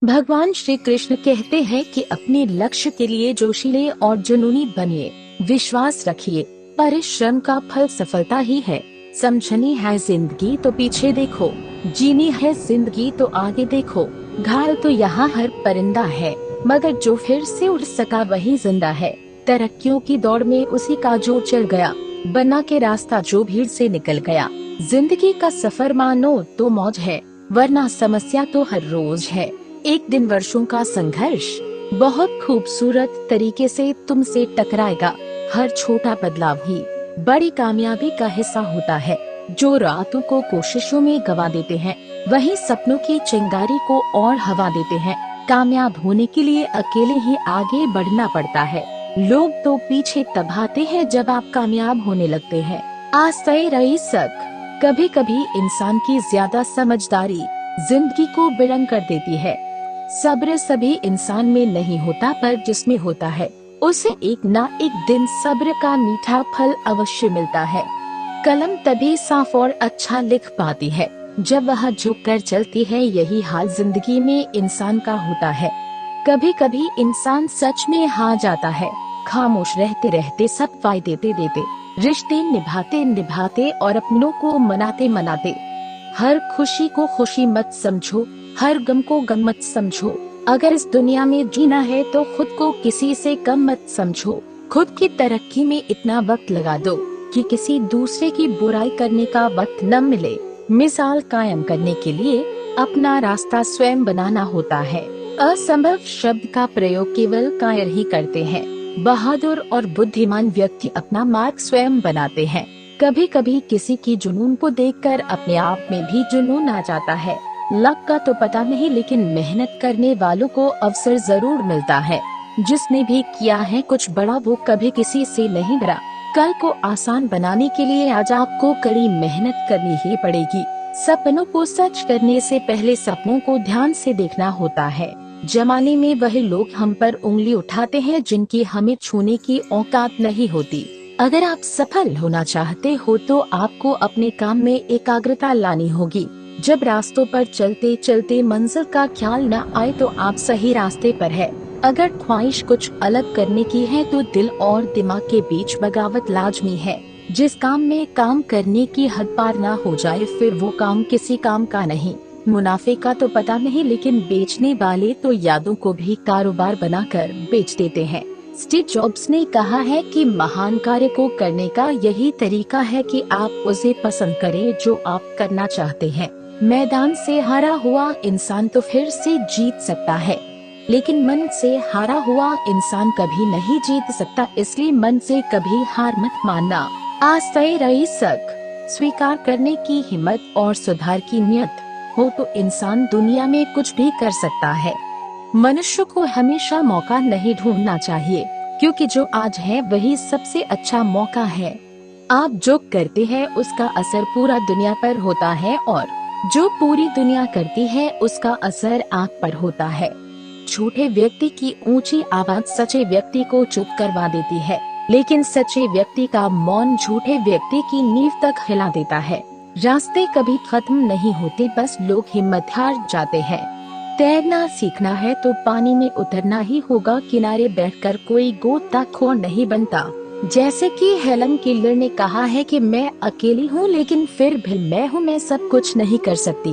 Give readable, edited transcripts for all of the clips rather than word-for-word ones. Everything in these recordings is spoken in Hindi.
भगवान श्री कृष्ण कहते हैं कि अपने लक्ष्य के लिए जोशीले और जुनूनी बनिए, विश्वास रखिए, परिश्रम का फल सफलता ही है। समझनी है जिंदगी तो पीछे देखो, जीनी है जिंदगी तो आगे देखो। घायल तो यहाँ हर परिंदा है, मगर जो फिर से उड़ सका वही जिंदा है। तरक्कियों की दौड़ में उसी का जो चल गया, बना के रास्ता जो भीड़ से निकल गया। जिंदगी का सफर मानो तो मौज है, वरना समस्या तो हर रोज है। एक दिन वर्षों का संघर्ष बहुत खूबसूरत तरीके से तुमसे टकराएगा। हर छोटा बदलाव ही बड़ी कामयाबी का हिस्सा होता है। जो रातों को कोशिशों में गवा देते हैं, वही सपनों की चिंगारी को और हवा देते हैं। कामयाब होने के लिए अकेले ही आगे बढ़ना पड़ता है। लोग तो पीछे तब आते हैं जब आप कामयाब होने लगते हैं। आस्ते रही सक। कभी कभी इंसान की ज्यादा समझदारी जिंदगी को बिरंग कर देती है। सब्र सभी इंसान में नहीं होता, पर जिसमें होता है उसे एक ना एक दिन सब्र का मीठा फल अवश्य मिलता है। कलम तभी साफ और अच्छा लिख पाती है जब वह झुक कर चलती है। यही हाल जिंदगी में इंसान का होता है। कभी कभी इंसान सच में हार जाता है, खामोश रहते रहते, सब फायदे देते, रिश्ते निभाते निभाते और अपनों को मनाते मनाते। हर खुशी को खुशी मत समझो, हर गम को गम मत समझो। अगर इस दुनिया में जीना है तो खुद को किसी से कम मत समझो। खुद की तरक्की में इतना वक्त लगा दो कि किसी दूसरे की बुराई करने का वक्त न मिले। मिसाल कायम करने के लिए अपना रास्ता स्वयं बनाना होता है। असंभव शब्द का प्रयोग केवल कायर ही करते हैं। बहादुर और बुद्धिमान व्यक्ति अपना मार्ग स्वयं बनाते हैं। कभी कभी किसी की जुनून को देखकर अपने आप में भी जुनून आ जाता है। लक का तो पता नहीं, लेकिन मेहनत करने वालों को अवसर जरूर मिलता है। जिसने भी किया है कुछ बड़ा, वो कभी किसी से नहीं डरा। कल को आसान बनाने के लिए आज आपको कड़ी मेहनत करनी ही पड़ेगी। सपनों को सच करने से पहले सपनों को ध्यान से देखना होता है। जमाने में वही लोग हम पर उंगली उठाते हैं जिनकी हमें छूने की औकात नहीं होती। अगर आप सफल होना चाहते हो तो आपको अपने काम में एकाग्रता लानी होगी। जब रास्तों पर चलते चलते मंजिल का ख्याल न आए तो आप सही रास्ते पर है। अगर ख्वाहिश कुछ अलग करने की है तो दिल और दिमाग के बीच बगावत लाजमी है। जिस काम में काम करने की हद पार न हो जाए फिर वो काम किसी काम का नहीं। मुनाफे का तो पता नहीं, लेकिन बेचने वाले तो यादों को भी कारोबार बनाकर बेच देते हैं। स्टीव जॉब्स ने कहा है कि महान कार्य को करने का यही तरीका है कि आप उसे पसंद करें जो आप करना चाहते हैं। मैदान से हारा हुआ इंसान तो फिर से जीत सकता है, लेकिन मन से हारा हुआ इंसान कभी नहीं जीत सकता। इसलिए मन से कभी हार मत मानना। आस्ते रही सक। स्वीकार करने की हिम्मत और सुधार की नियत हो तो इंसान दुनिया में कुछ भी कर सकता है। मनुष्य को हमेशा मौका नहीं ढूंढना चाहिए, क्योंकि जो आज है वही सबसे अच्छा मौका है। आप जो करते हैं उसका असर पूरा दुनिया पर होता है, और जो पूरी दुनिया करती है उसका असर आप पर होता है। झूठे व्यक्ति की ऊंची आवाज सच्चे व्यक्ति को चुप करवा देती है, लेकिन सच्चे व्यक्ति का मौन झूठे व्यक्ति की नींव तक हिला देता है। रास्ते कभी खत्म नहीं होते, बस लोग हिम्मत हार जाते हैं। तैरना सीखना है तो पानी में उतरना ही होगा। किनारे बैठकर कोई गोताखोर नहीं बनता। जैसे कि हेलन केलर ने कहा है कि मैं अकेली हूँ लेकिन फिर भी मैं हूँ। मैं सब कुछ नहीं कर सकती,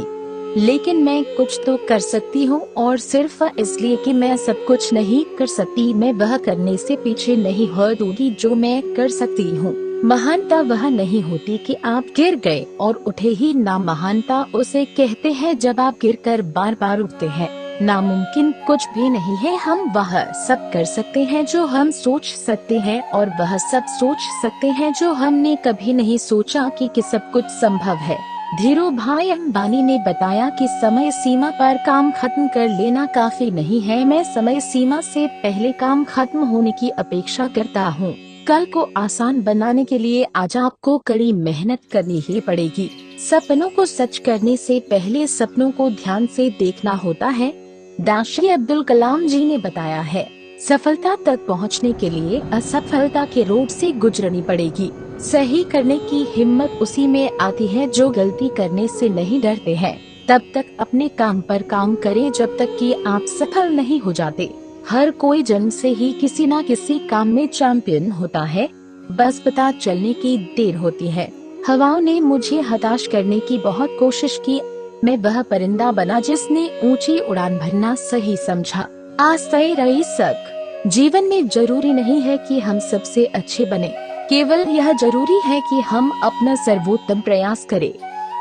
लेकिन मैं कुछ तो कर सकती हूँ, और सिर्फ इसलिए कि मैं सब कुछ नहीं कर सकती मैं वह करने से पीछे नहीं हटूंगी जो मैं कर सकती हूँ। महानता वह नहीं होती कि आप गिर गए और उठे ही ना, महानता उसे कहते हैं जब आप गिरकर बार बार उठते हैं। नामुमकिन कुछ भी नहीं है। हम वह सब कर सकते हैं जो हम सोच सकते हैं, और वह सब सोच सकते हैं जो हमने कभी नहीं सोचा कि सब कुछ संभव है। धीरूभाई अंबानी ने बताया कि समय सीमा पर काम खत्म कर लेना काफी नहीं है। मैं समय सीमा से पहले काम खत्म होने की अपेक्षा करता हूँ। कल को आसान बनाने के लिए आज आपको कड़ी मेहनत करनी ही पड़ेगी। सपनों को सच करने से पहले सपनों को ध्यान से देखना होता है। डॉक्टर अब्दुल कलाम जी ने बताया है, सफलता तक पहुंचने के लिए असफलता के रोड से गुजरनी पड़ेगी। सही करने की हिम्मत उसी में आती है जो गलती करने से नहीं डरते हैं। तब तक अपने काम पर काम करें जब तक कि आप सफल नहीं हो जाते। हर कोई जन्म से ही किसी न किसी काम में चैंपियन होता है, बस पता चलने की देर होती है। हवाओं ने मुझे हताश करने की बहुत कोशिश की। मैं वह परिंदा बना जिसने ऊंची उड़ान भरना सही समझा। आस्ते रईसक, जीवन में जरूरी नहीं है कि हम सबसे अच्छे बने, केवल यह जरूरी है कि हम अपना सर्वोत्तम प्रयास करें।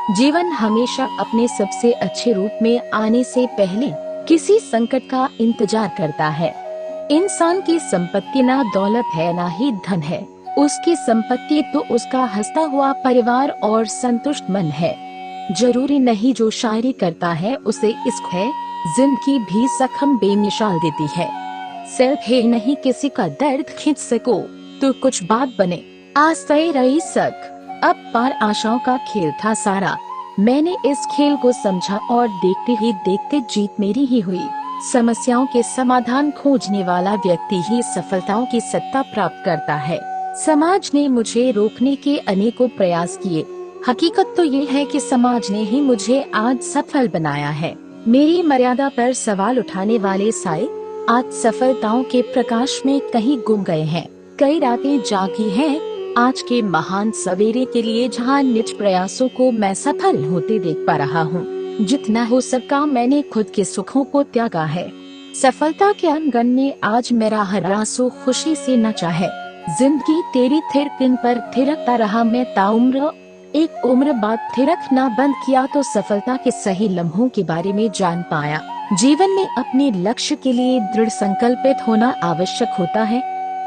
जीवन हमेशा अपने सबसे अच्छे रूप में आने से पहले किसी संकट का इंतजार करता है। इंसान की संपत्ति ना दौलत है ना ही धन है, उसकी संपत्ति तो उसका हंसता हुआ परिवार और संतुष्ट मन है। जरूरी नहीं जो शायरी करता है उसे इश्क है, जिंदगी भी जख्म बेमिसाल देती है। सिर्फ है नहीं किसी का दर्द खींच सको तो कुछ बात बने। आस्ते रईसक, अब पार आशाओं का खेल था सारा। मैंने इस खेल को समझा और देखते ही देखते जीत मेरी ही हुई। समस्याओं के समाधान खोजने वाला व्यक्ति ही सफलताओं की सत्ता प्राप्त करता है। समाज ने मुझे रोकने के अनेकों प्रयास किए। हकीकत तो ये है कि समाज ने ही मुझे आज सफल बनाया है। मेरी मर्यादा पर सवाल उठाने वाले साए आज सफलताओं के प्रकाश में कहीं गुम गए हैं। कई रातें जागी हैं आज के महान सवेरे के लिए, जहां निज प्रयासों को मैं सफल होते देख पा रहा हूँ। जितना हो सका मैंने खुद के सुखों को त्यागा है। सफलता के आंगन में आज मेरा हर आंसू खुशी से नचा है। जिंदगी तेरी थिरकिन पर थिरकता रहा मैं ताउम्र। एक उम्र बाद थिरकना बंद किया तो सफलता के सही लम्हों के बारे में जान पाया। जीवन में अपने लक्ष्य के लिए दृढ़ संकल्पित होना आवश्यक होता है,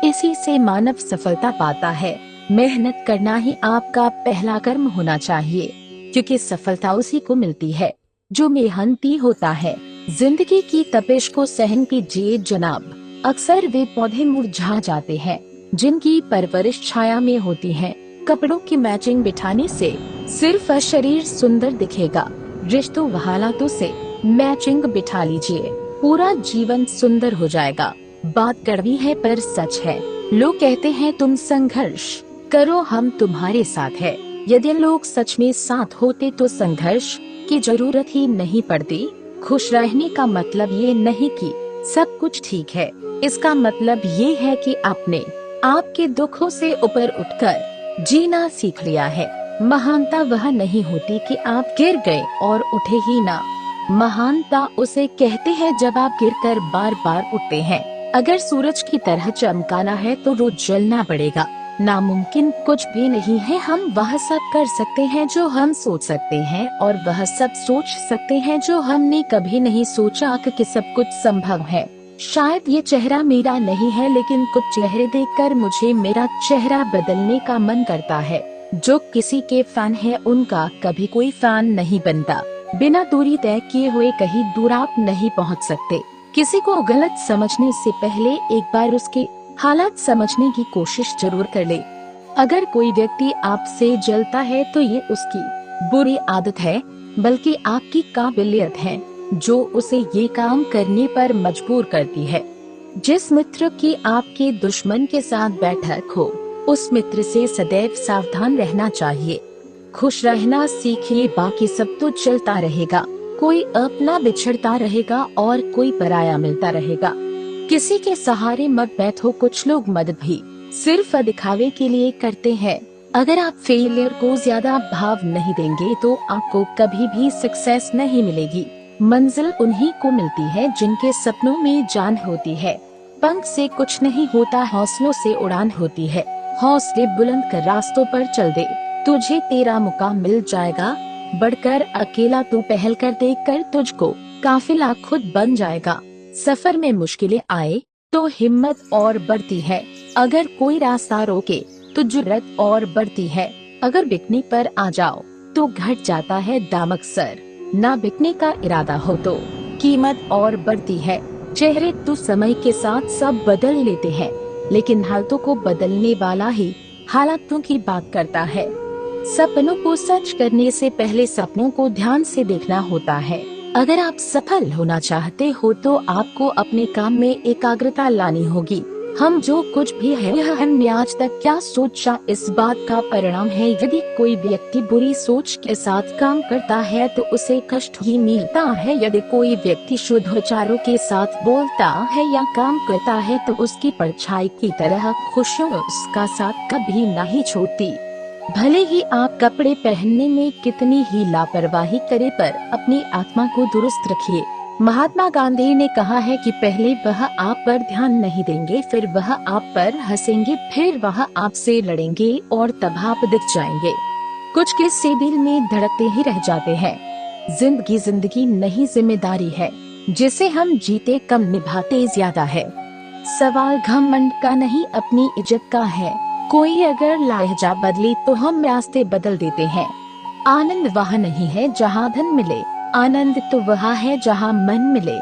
इसी से मानव सफलता पाता है। मेहनत करना ही आपका पहला कर्म होना चाहिए, क्योंकि सफलता उसी को मिलती है जो मेहनती होता है। जिंदगी की तपिश को सहन कीजिए जनाब। अक्सर वे पौधे मुरझा जाते हैं जिनकी परवरिश छाया में होती है। कपड़ों की मैचिंग बिठाने से सिर्फ शरीर सुंदर दिखेगा, रिश्तों व हालातों से मैचिंग बिठा लीजिए, पूरा जीवन सुंदर हो जाएगा। बात कड़वी है पर सच है। लोग कहते हैं तुम संघर्ष करो हम तुम्हारे साथ है। यदि लोग सच में साथ होते तो संघर्ष की जरूरत ही नहीं पड़ती। खुश रहने का मतलब ये नहीं कि सब कुछ ठीक है, इसका मतलब ये है कि आपने आपके दुखों से ऊपर उठकर जीना सीख लिया है। महानता वह नहीं होती कि आप गिर गए और उठे ही ना। महानता उसे कहते हैं जब आप गिरकर बार बार उठते हैं। अगर सूरज की तरह चमकाना है तो रोज जलना पड़ेगा। नामुमकिन कुछ भी नहीं है। हम वह सब कर सकते हैं जो हम सोच सकते हैं, और वह सब सोच सकते हैं जो हमने कभी नहीं सोचा कि सब कुछ संभव है। शायद ये चेहरा मेरा नहीं है, लेकिन कुछ चेहरे देखकर मुझे मेरा चेहरा बदलने का मन करता है। जो किसी के फैन है उनका कभी कोई फैन नहीं बनता। बिना दूरी तय किए हुए कहीं दूर आप नहीं पहुंच सकते। किसी को गलत समझने से पहले एक बार उसके हालात समझने की कोशिश जरूर कर ले। अगर कोई व्यक्ति आपसे जलता है तो ये उसकी बुरी आदत है, बल्कि आपकी काबिलियत है जो उसे ये काम करने पर मजबूर करती है। जिस मित्र की आपके दुश्मन के साथ बैठक हो, उस मित्र से सदैव सावधान रहना चाहिए। खुश रहना सीखिए, बाकी सब तो चलता रहेगा। कोई अपना बिछड़ता रहेगा और कोई पराया मिलता रहेगा। किसी के सहारे मत बैठो। कुछ लोग मदद भी सिर्फ दिखावे के लिए करते हैं। अगर आप फेलियर को ज्यादा भाव नहीं देंगे तो आपको कभी भी सक्सेस नहीं मिलेगी। मंजिल उन्हीं को मिलती है जिनके सपनों में जान होती है। पंख से कुछ नहीं होता, हौसलों से उड़ान होती है। हौसले बुलंद कर रास्तों पर चल दे, तुझे तेरा मुकाम मिल जाएगा। बढ़कर अकेला तू पहल कर, देख कर तुझको काफिला खुद बन जाएगा। सफर में मुश्किलें आए तो हिम्मत और बढ़ती है। अगर कोई रास्ता रोके तो जुर्रत और बढ़ती है। अगर बिकने पर आ जाओ तो घट जाता है दाम। अक्सर ना बिकने का इरादा हो तो कीमत और बढ़ती है। चेहरे तो समय के साथ सब बदल लेते हैं, लेकिन हालातों को बदलने वाला ही हालातों की बात करता है। सपनों को सच करने से पहले सपनों को ध्यान से देखना होता है। अगर आप सफल होना चाहते हो तो आपको अपने काम में एकाग्रता लानी होगी। हम जो कुछ भी है यह हमने आज तक क्या सोचा इस बात का परिणाम है। यदि कोई व्यक्ति बुरी सोच के साथ काम करता है तो उसे कष्ट ही मिलता है। यदि कोई व्यक्ति शुद्ध विचारों के साथ बोलता है या काम करता है तो उसकी परछाई की तरह खुशियाँ उसका साथ कभी नहीं छोड़ती। भले ही आप कपड़े पहनने में कितनी ही लापरवाही करें पर अपनी आत्मा को दुरुस्त रखिए। महात्मा गांधी ने कहा है कि पहले वह आप पर ध्यान नहीं देंगे, फिर वह आप पर हंसेंगे, फिर वह आपसे लड़ेंगे और तब आप दिख जाएंगे। कुछ किस्से दिल में धड़कते ही रह जाते हैं। जिंदगी नहीं जिम्मेदारी है, जिसे हम जीते कम निभाते ज्यादा है। सवाल घमंड का नहीं अपनी इज्जत का है। कोई अगर लहजा बदले तो हम रास्ते बदल देते हैं। आनंद वह नहीं है जहाँ धन मिले, आनंद तो वह है जहाँ मन मिले।